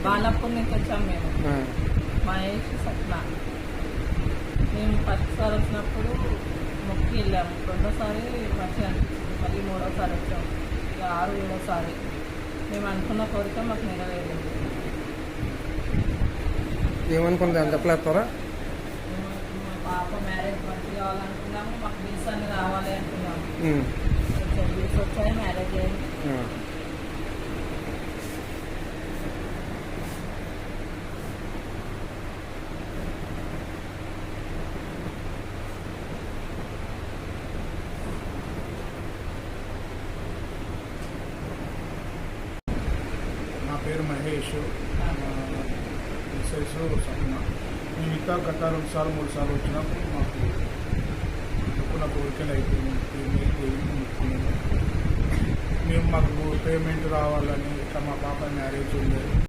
బాలప్పూర్ నుంచి వచ్చాము మేము. మహేష్ సప్న. మేము ఫస్ట్ సారి వచ్చినప్పుడు మొక్కి వెళ్ళాము. రెండోసారి మంచిగా అనిపించింది. మళ్ళీ మూడోసారి వచ్చాము. ఇక 6, 7సారి మేము అనుకున్న కోరిక మాకు నెరవేరింది. ఏమనుకుంది అంత చెప్పలేస్తారా? మా పాప మ్యారేజ్ మంచి కావాలనుకున్నాము. మాకు బిల్స్ అన్ని రావాలి అనుకున్నాము. బిల్స్ వచ్చాయి, మ్యారేజ్ అయింది. నా పేరు మహేష్, మిస్సెస్ సప్న. మేము ఇంకా గత 2 సార్లు 3 సార్లు వచ్చినప్పుడు మాకు అనుకున్న కోరికలు అయిపోయింది. మేము మాకు పేమెంట్ రావాలని ఇట్లా మా పాప మ్యారేజ్ ఉంది.